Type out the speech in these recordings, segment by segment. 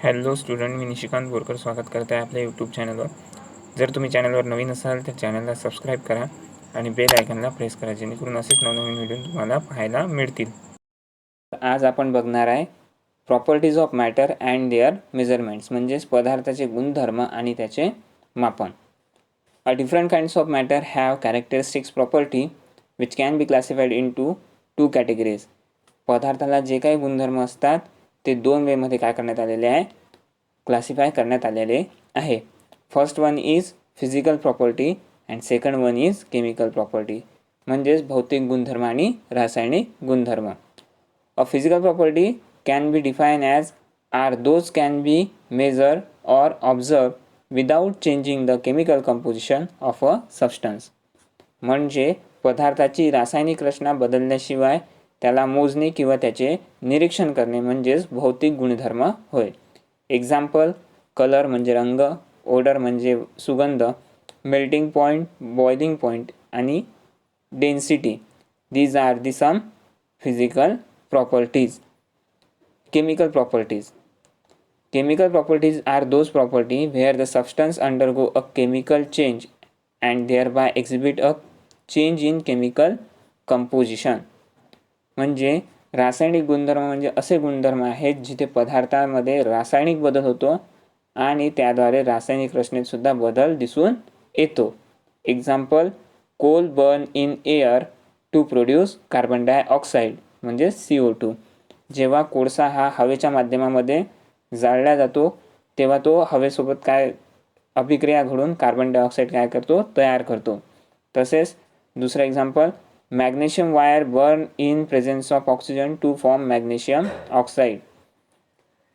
Hello student, मी निशिकांत बोरकर स्वागत करत आहे आपल्या यूट्यूब चॅनलवर. जर तुम्ही चॅनलवर नवीन असाल तर चॅनलला सबस्क्राईब करा आणि बेल आयकॉनला प्रेस करा, जेणेकरून असेच नवनवीन व्हिडिओ तुम्हाला पाहायला मिळतील. आज आपण बघणार आहे properties of matter and their measurements, म्हणजेच पदार्थाचे गुणधर्म आणि त्याचे मापन. Different kinds of matter have characteristics property which can be classified in two categories. पदार्थाला जे काही गुणधर्म असतात ते दोन वेमध्ये काय करण्यात आलेले आहे, क्लासिफाय करण्यात आलेले आहे. First one is physical property and second one is chemical property, म्हणजेच भौतिक गुणधर्म आणि रासायनिक गुणधर्म. A physical property can be define as are those can be measure or observe without changing the chemical composition of a substance. म्हणजे पदार्थाची रासायनिक रचना बदलल्याशिवाय त्याला मोजणे किंवा त्याचे निरीक्षण करणे म्हणजेच भौतिक गुणधर्म होय. एक्झाम्पल: कलर म्हणजे रंग, ओडर म्हणजे सुगंध, मेल्टिंग पॉईंट, बॉइलिंग पॉईंट आणि density. These are the some physical properties. Chemical properties. Chemical properties are those properties where the substance undergo a chemical change and thereby exhibit a change in chemical composition. म्हणजे रासायनिक गुणधर्म म्हणजे असे गुणधर्म आहेत जिथे पदार्थामध्ये रासायनिक बदल होतो आणि त्याद्वारे रासायनिक रचनेत सुद्धा बदल दिसून येतो. Example: coal burn in air to produce carbon dioxide म्हणजे CO2. जेव्हा कोळसा हा हवेच्या माध्यमामध्ये जाळला जातो तेव्हा तो हवेसोबत काय अभिक्रिया घडून कार्बन डायऑक्साईड काय करतो, तयार करतो. तसेच दुसरं example: magnesium wire burn in presence of oxygen two form magnesium oxide.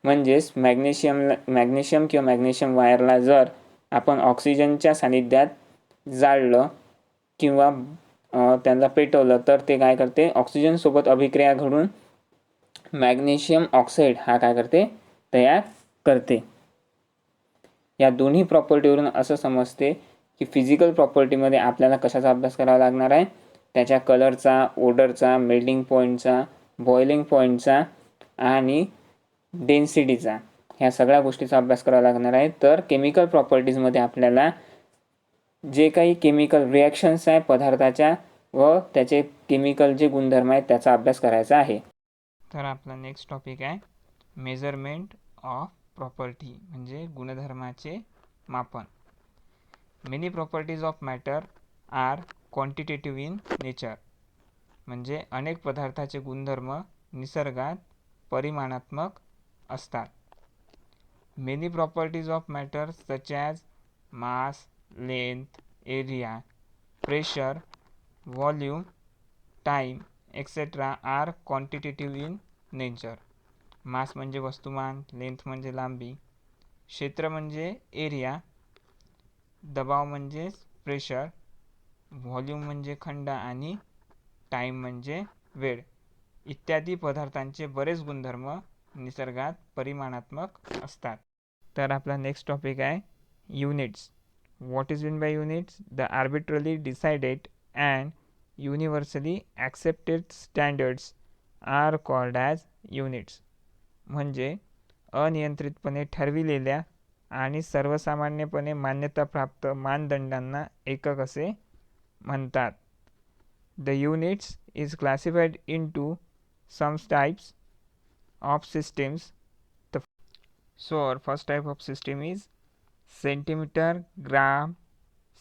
म्हणजेच मॅग्नेशियम किंवा मॅग्नेशियम वायरला जर आपण ऑक्सिजनच्या सानिध्यात जाळलं किंवा त्यांना पेटवलं तर ते काय करते, ऑक्सिजनसोबत अभिक्रिया घडून मॅग्नेशियम ऑक्साईड हा काय करते, तयार करते. या दोन्ही प्रॉपर्टीवरून असं समजते की फिजिकल प्रॉपर्टीमध्ये आपल्याला कशाचा अभ्यास करावा लागणार आहे, त्याच्या कलरचा, ओडरचा, मेल्टिंग पॉईंटचा, बॉइलिंग पॉईंटचा आणि डेन्सिटीचा, ह्या सगळ्या गोष्टीचा अभ्यास करावा लागणार आहे. तर केमिकल प्रॉपर्टीजमध्ये आपल्याला जे काही केमिकल रिॲक्शन्स आहे पदार्थाच्या व त्याचे केमिकल जे गुणधर्म आहेत त्याचा अभ्यास करायचा आहे. तर आपला नेक्स्ट टॉपिक आहे मेजरमेंट ऑफ प्रॉपर्टी, म्हणजे गुणधर्माचे मापन. Many properties of matter are quantitative in nature. म्हणजे अनेक पदार्थाचे गुणधर्म निसर्गात परिमाणात्मक असतात. Many properties of matter such as mass, length, area, pressure, volume, time etcetera are quantitative in nature. Mass म्हणजे वस्तुमान, लेंथ म्हणजे लांबी, क्षेत्र म्हणजे एरिया, दबाव म्हणजे प्रेशर, व्हॉल्यूम म्हणजे खंड आणि टाईम म्हणजे वेळ इत्यादी पदार्थांचे बरेच गुणधर्म निसर्गात परिमाणात्मक असतात. तर आपला नेक्स्ट टॉपिक आहे units. What is mean by units? The arbitrarily decided and universally accepted standards are called as units. म्हणजे अनियंत्रितपणे ठरविलेल्या आणि सर्वसामान्यपणे मान्यताप्राप्त मानदंडांना एकक असे म्हणतात. The units is classified in to some types of systems. So our first type of system is centimeter, gram,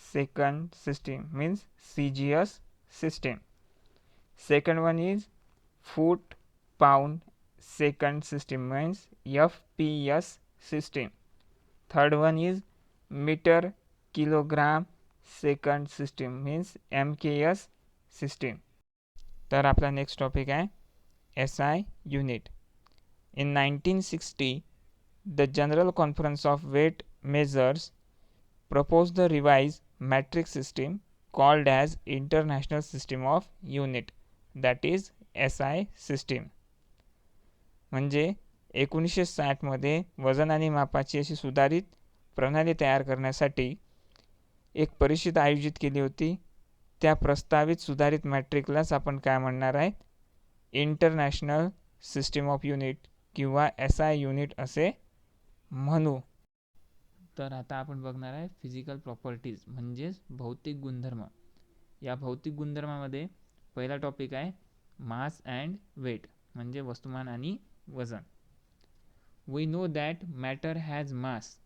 second system, means CGS system. Second one is foot, pound, second system means FPS system. Third one is meter, kilogram, second system means MKS system. तर आपला next topic आहे SI unit. In 1960 the General Conference of Weight Measures proposed the revised metric system called as International System of Unit, that is SI system. म्हणजे 1960 मध्ये वजन आणि मापाची अशी सुधारित प्रणाली तयार करण्यासाठी एक परिषद आयोजित केली होती. त्या प्रस्तावित सुधारित मॅट्रिकलाच आपण काय म्हणणार आहे, इंटरनॅशनल सिस्टीम ऑफ युनिट किंवा SI युनिट असे म्हणू तर आता आपण बघणार आहे फिजिकल प्रॉपर्टीज म्हणजेच भौतिक गुणधर्म. या भौतिक गुणधर्मामध्ये पहिला टॉपिक आहे मास अँड वेट म्हणजे वस्तुमान आणि वजन. We know that matter has mass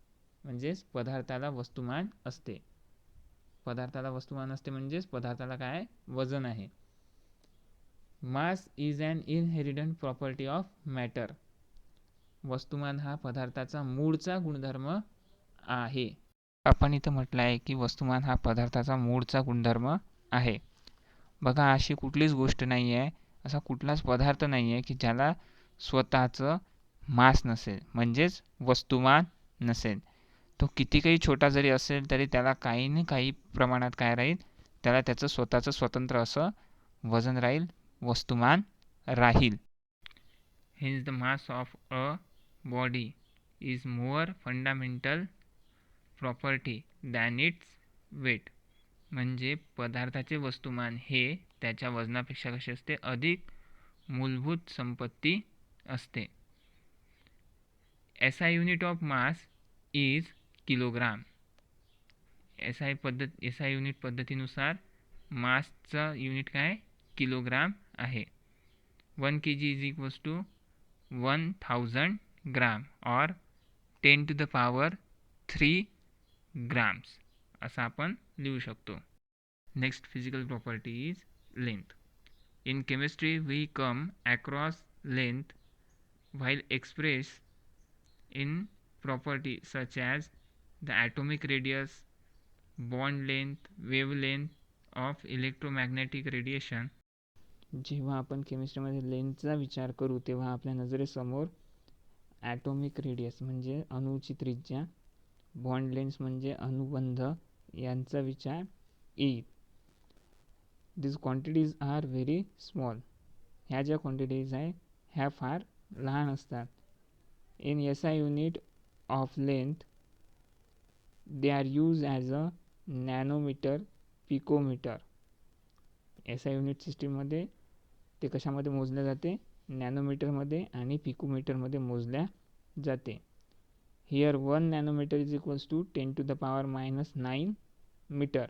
म्हणजेच पदार्थाला वस्तुमान असते. पदार्थाला वस्तुमान असते म्हणजेच पदार्थाला काय वजन आहे. Mass is an inherent property of matter. वस्तुमान हा पदार्थाचा मूळचा गुणधर्म आहे. आपण इथं म्हटलं आहे की वस्तुमान हा पदार्थाचा मूळचा गुणधर्म आहे. बघा अशी कुठलीच गोष्ट नाही आहे, असा कुठलाच पदार्थ नाही आहे की ज्याला स्वतःचं मास नसेल म्हणजेच वस्तुमान नसेल. तो किती काही छोटा जरी असेल तरी त्याला काही ना काही प्रमाणात काय राहील, त्याला त्याचं स्वतःचं स्वतंत्र असं वजन राहील, वस्तुमान राहील. Hence the mass of a body is more fundamental property than its weight. म्हणजे पदार्थाचे वस्तुमान हे त्याच्या वजनापेक्षा कसे असते, अधिक मूलभूत संपत्ती असते. SI unit of mass is kilogram. SI unit पद्धतीनुसार मासचा युनिट काय किलोग्राम आहे. 1 kg इज इक्वल्स टू 1000 ग्राम और 10 to the power 3 ग्राम्स असं आपण लिहू शकतो. Next physical property is length. In chemistry we come across length while expressed in property such as the atomic radius, bond length, wavelength of electromagnetic radiation. जेव्हा आपण केमिस्ट्रीमध्ये लेंथचा विचार करू तेव्हा आपल्या नजरेसमोर ॲटॉमिक रेडियस म्हणजे अणूची त्रिज्या, बॉन्ड लेन्थ म्हणजे अनुबंध यांचा विचार येईल. This quantities are very small. ह्या ज्या क्वांटिटीज आहे ह्या फार लहान असतात. In SI unit of length they are use as a nanometre, picometre. SI unit सिस्टीममध्ये ते कशामध्ये मोजले जाते, नॅनोमीटरमध्ये आणि पिकोमीटरमध्ये मोजल्या जाते. Here 1 nanometre is equals to 10 to the power -9 metre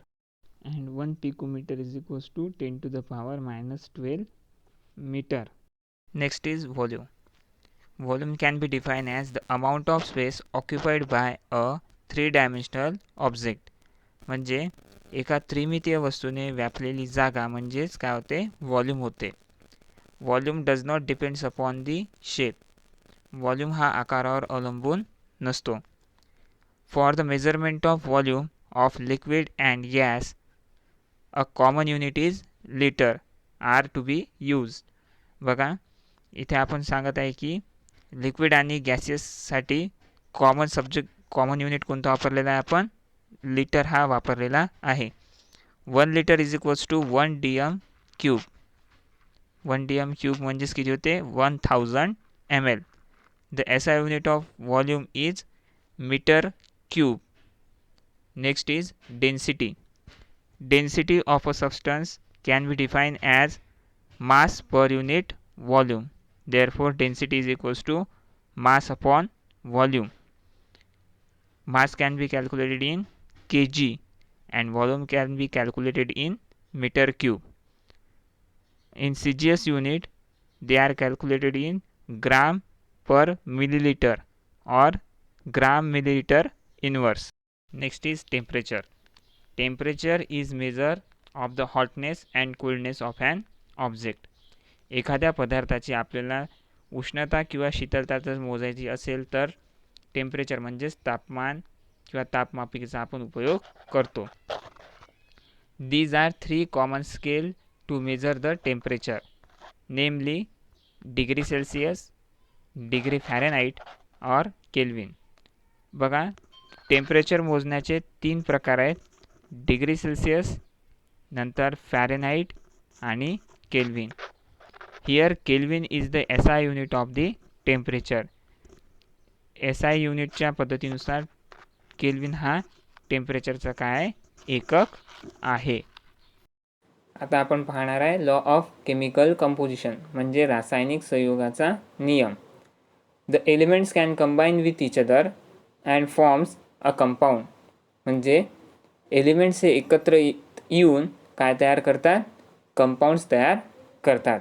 and 1 picometer is equals to 10 to the power -12 meter. Next is volume. Volume can be defined as the amount of space occupied by a 3-dimensional object. म्हणजे एका त्रिमितीय वस्तूने व्यापलेली जागा म्हणजेच काय होते, volume होते. Volume does not depends upon the shape. Volume हा आकारावर अवलंबून नसतो. For the measurement of volume of liquid and gas a common unit is litre are to be use. बघा इथे आपण सांगत आहे की लिक्विड आणि गॅसेससाठी कॉमन युनिट कोणता वापरलेला आहे, आपण लिटर हा वापरलेला आहे. 1 litre is equals to 1 dm cube. 1 dm cube म्हणजेच किती होते, 1000 ml. The SI unit of volume is metre cube. Next is density. Density of a substance can be defined as mass per unit volume. Therefore, density is equals to mass upon volume. Mass can be calculated in kg and volume can be calculated in meter cube. In CGS unit, they are calculated in gram per milliliter or gram milliliter inverse. Next is temperature. Temperature is measure of the hotness and coolness of an object. एखाद्या पदार्थाची आपल्याला उष्णता किंवा शीतलता जर मोजायची असेल तर टेम्परेचर म्हणजेच तापमान किंवा तापमापिकेचा आपण उपयोग करतो. These are 3 common scale to measure the temperature, namely degree Celsius, degree Fahrenheit or Kelvin. बघा टेम्परेचर मोजण्याचे 3 प्रकार आहेत, डिग्री सेल्सिअस, नंतर फॅरेनहाइट आणि kelvin. Here kelvin is the SI unit of the temperature. SI युनिटच्या पद्धतीनुसार केल्विन हा टेम्परेचरचा काय एकक आहे. आता आपण पाहणार आहे लॉ ऑफ केमिकल कंपोजिशन म्हणजे रासायनिक संयोगाचा नियम. The elements can combine with each other and forms a compound. म्हणजे एलिमेंट्स हे एकत्र येऊन काय तयार करतात? कंपाऊंड्स तयार करतात.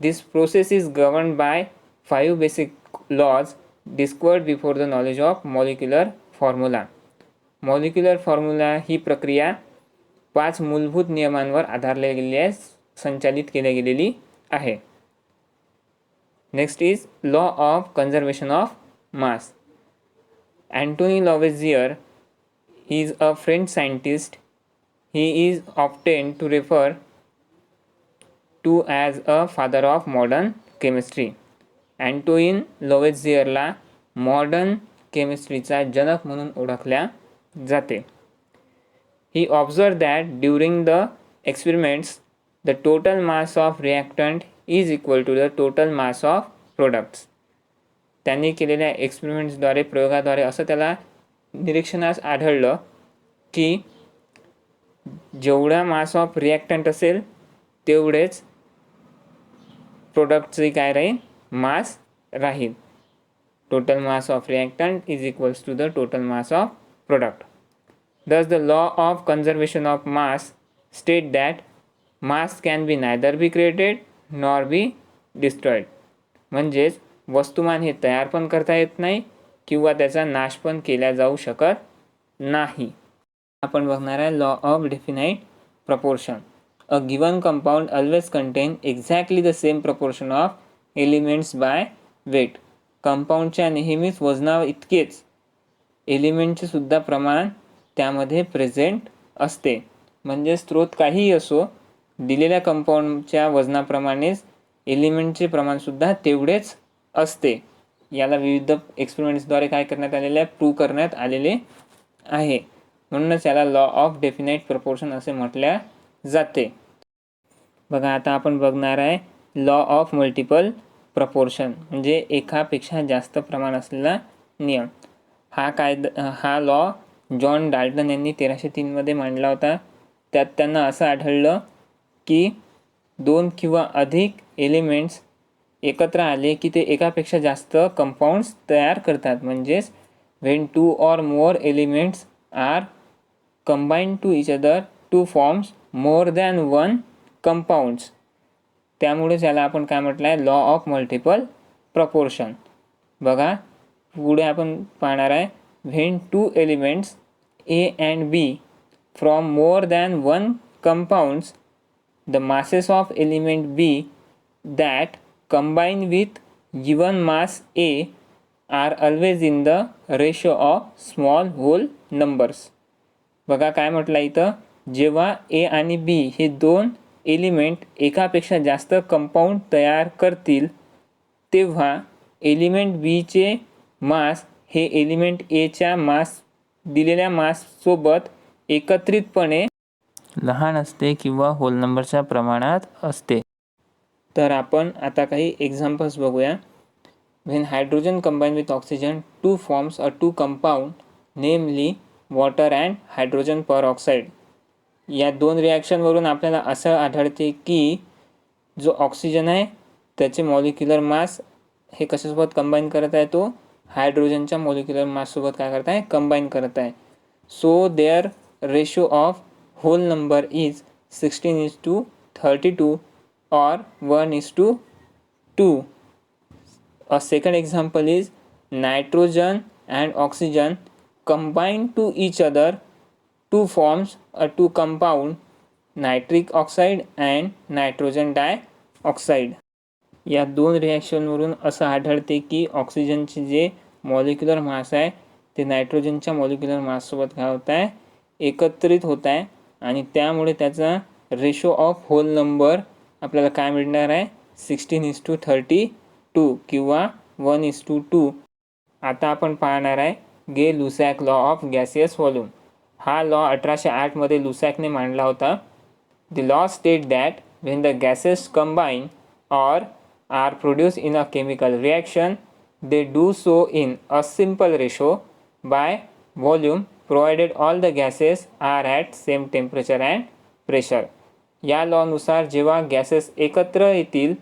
This process is governed by 5 basic laws discovered before the knowledge of molecular formula. Molecular formula ही प्रक्रिया 5 मूलभूत नियमांवर आधारलेली आहे, संचालित केली गेलेली आहे. Next is law of conservation of mass. Anthony Lavoisier is a French scientist. He is often to refer to as a father of modern chemistry. Antoine Lavoisierला मॉडर्न केमिस्ट्रीचा जनक म्हणून ओळखल्या जाते. He observed that during the experiments, the total mass of reactant is equal to the total mass of products. त्यांनी केलेल्या एक्सपेरिमेंट्सद्वारे, प्रयोगाद्वारे असं त्याला निरीक्षणास आढळलं की जेवढा मास ऑफ रिॲक्टंट असेल तेवढेच प्रोडक्टचे काय राहील? मास राहील. Total mass of reactant is equals to the total mass of product. Thus the law of conservation of mass state that mass can be neither be created nor be destroyed. म्हणजेच वस्तुमान हे तयार पण करता येत नाही किंवा त्याचा नाश पण केला जाऊ शकत नाही. आपण बघणार आहे law of definite proportion. A given compound always contain exactly the same proportion of elements by weight. कंपाऊंडच्या नेहमीच वजना इतकेच एलिमेंटचे सुद्धा प्रमाण त्यामध्ये प्रेझेंट असते. म्हणजे स्रोत काहीही असो, दिलेल्या कंपाऊंडच्या वजनाप्रमाणेच एलिमेंटचे प्रमाणसुद्धा तेवढेच असते. याला विविध एक्सपेरिमेंट्सद्वारे काय करण्यात आलेले आहे? प्रूव्ह करण्यात आलेले आहे. म्हणूनच याला लॉ ऑफ डेफिनाइट प्रपोर्शन असे म्हटल्या जाते. बघा आता आपण बघणार आहे लॉ ऑफ मल्टिपल प्रपोर्शन, म्हणजे एकापेक्षा जास्त प्रमाण असलेला नियम. हा लॉ जॉन डाल्टन यांनी 1303 मांडला होता. त्यात त्यांना असं आढळलं की 2 किंवा अधिक एलिमेंट्स एकत्र आले की ते एकापेक्षा जास्त कंपाऊंड्स तयार करतात. म्हणजेच when 2 or more elements are combined to each other to forms more than 1 compounds. त्यामुळेच याला आपण काय म्हटलं आहे? Law of multiple proportion. बघा पुढे आपण पाहणार आहे when 2 elements A and B from more than 1 compounds, the masses of element B that combine with given mass A are always in the ratio of small whole numbers. बघा काय म्हटलं इथं, जेव्हा A आणि B हे 2 element एकापेक्षा जास्त compound तयार करतील तेव्हा एलिमेंट Bचे मास हे एलिमेंट Aच्या दिलेल्या माससोबत एकत्रितपणे लहान असते किंवा होल नंबरच्या प्रमाणात असते. तर आपण आता काही एक्झाम्पल्स बघूया. When hydrogen combine with oxygen two forms a 2 compound नेमली वॉटर अँड हायड्रोजन परऑक्साईड. या 2 रिॲक्शनवरून आपल्याला असं आढळते की जो ऑक्सिजन आहे त्याचे मॉलिक्युलर मास हे कशासोबत कंबाईन करत आहे? तो हायड्रोजनच्या मॉलिक्युलर माससोबत काय करत आहे? कंबाईन करत आहे. So their ratio of whole number is 16:32 or 1:2. A second example is nitrogen and oxygen combine to each other to forms a 2 compound nitric oxide and nitrogen dioxide. या 2 रिॲक्शनवरून असं आढळते की ऑक्सिजनचे जे मॉलिक्युलर मास आहे ते नायट्रोजनच्या मॉलिक्युलर माससोबत काय होत आहे? एकत्रित होत आहे आणि त्यामुळे त्याचा रेशो ऑफ होल नंबर आपल्याला काय मिळणार आहे? 16:32 किंवा 1:2. आता आपण पाहणार आहे गे लुसॅक लॉ ऑफ गॅसियस व्हॉल्यूम. हा लॉ 1808 मध्ये लुसॅकने मांडला होता. The law state that when the gases combine or are produced in a chemical reaction, they do so in a simple ratio by volume provided all the gases are at same temperature and pressure. या लॉनुसार जेव्हा gases एकत्र येतील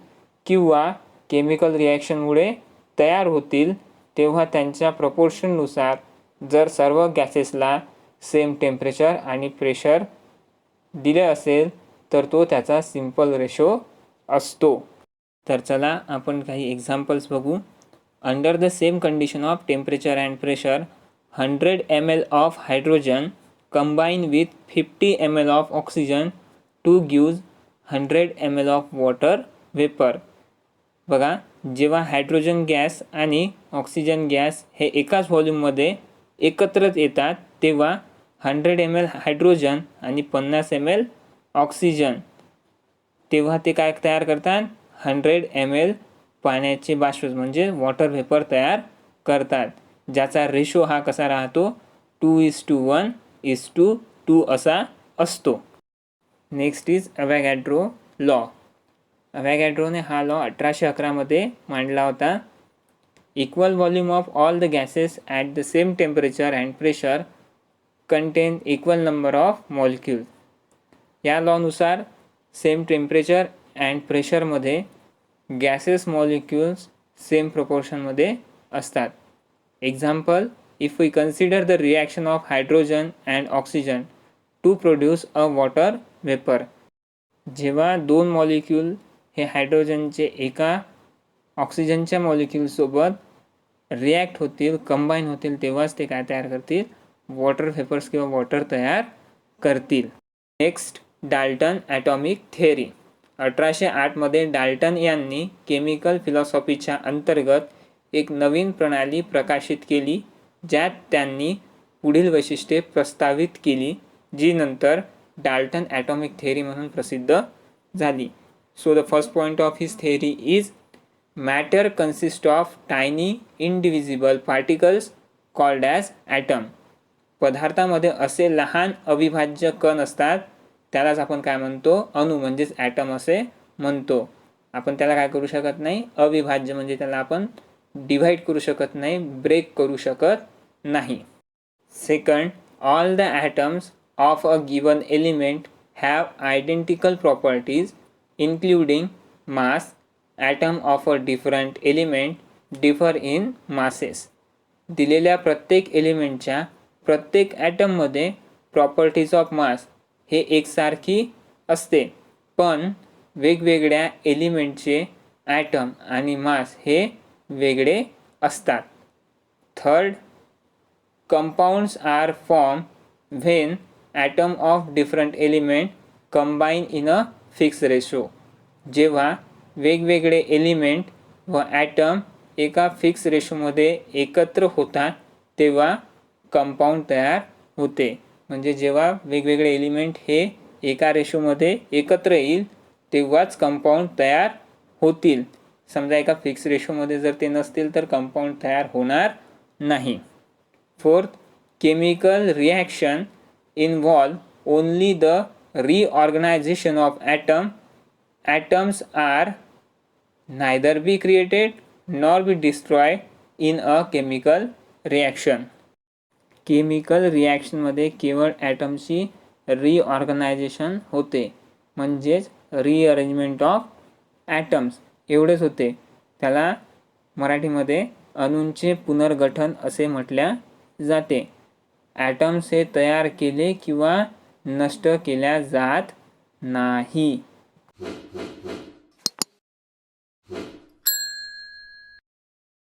किंवा chemical रिॲक्शनमुळे तयार होतील तेव्हा त्यांच्या प्रपोर्शननुसार जर सर्व गॅसेसला सेम टेम्परेचर आणि प्रेशर दिले असेल तर तो त्याचा सिम्पल रेशो असतो. तर चला आपण काही एक्झाम्पल्स बघू. Under the same condition of temperature and pressure 100 ml of hydrogen combine with 50 ml of oxygen to gives 100 ml of water vapor. बघा, जेव्हा हायड्रोजन गॅस आणि ऑक्सिजन गॅस हे एकाच व्हॉल्यूममध्ये एकत्रच येतात तेव्हा 100 ml हायड्रोजन आणि 50 ml ऑक्सिजन, तेव्हा ते काय तयार करतात, 100 ml पाण्याचे बाष्प म्हणजे वॉटर व्हेपर तयार करतात, ज्याचा रेशो हा कसा राहतो 2:1:2 असा असतो. Next is Avogadro law. अवॅगॅड्रोने हा लॉ 1811 मध्ये मांडला होता. Equal volume of all the gases at the same temperature and pressure contain equal number of molecule. या लॉनुसार सेम टेम्परेचर अँड प्रेशरमध्ये गॅसेस मॉलिक्युल्स सेम प्रपोर्शनमध्ये असतात. Example, if we consider the reaction of hydrogen and oxygen to produce a water vapour. जेव्हा दोन molecule हे हायड्रोजनचे एका ऑक्सिजनच्या मॉलिक्यूलसोबत रिॲक्ट होतील, कंबाईन होतील, तेव्हाच ते काय तयार करतील, वॉटर व्हेपर्स किंवा वॉटर तयार करतील. Next, Dalton atomic theory. 1808 मध्ये डाल्टन यांनी केमिकल फिलॉसॉफीच्या अंतर्गत एक नवीन प्रणाली प्रकाशित केली, ज्यात त्यांनी पुढील वैशिष्ट्ये प्रस्तावित केली, जी नंतर डाल्टन ॲटॉमिक थेअरी म्हणून प्रसिद्ध झाली. So the first point of his theory is matter consist of tiny indivisible particles called as atom. पदार्थामध्ये असे लहान अविभाज्य कण असतात, त्यालाच आपण काय म्हणतो, अणू म्हणजेच ॲटम असे म्हणतो. आपण त्याला काय करू शकत नाही, अविभाज्य म्हणजे त्याला आपण डिव्हाइड करू शकत नाही, ब्रेक करू शकत नाही. Second, all the atoms of a given element have identical properties including mass. Atom of a different element differ in masses. दिलेल्या प्रत्येक एलिमेंटच्या प्रत्येक ॲटममध्ये प्रॉपर्टीज ऑफ मास हे एकसारखी असते, पण वेगवेगळ्या एलिमेंटचे ॲटम आणि मास हे वेगळे असतात. Third, compounds are form when atom of different element combine in a fixed ratio. जेव्हा वेगवेगळे एलिमेंट व ॲटम एका फिक्स रेशोमध्ये एकत्र होतात तेव्हा कंपाऊंड तयार होते. म्हणजे जेव्हा वेगवेगळे एलिमेंट हे एका रेशोमध्ये एकत्र येईल तेव्हाच कंपाऊंड तयार होतील. समजा एका फिक्स रेशोमध्ये जर ते नसतील तर कंपाऊंड तयार होणार नाही. Fourth, chemical reaction involve only the reorganisation of atom. Atoms are neither be created nor be destroy in a chemical reaction. Chemical रिॲक्शनमध्ये केवळ ॲटमची रिऑर्गनायझेशन होते, म्हणजेच रिअरेंजमेंट ऑफ ॲटम्स एवढेच होते. त्याला मराठीमध्ये अणूंचे पुनर्गठन असे म्हटल्या जाते. ॲटम्स हे तयार केले किंवा नष्ट केल्या जात नाही.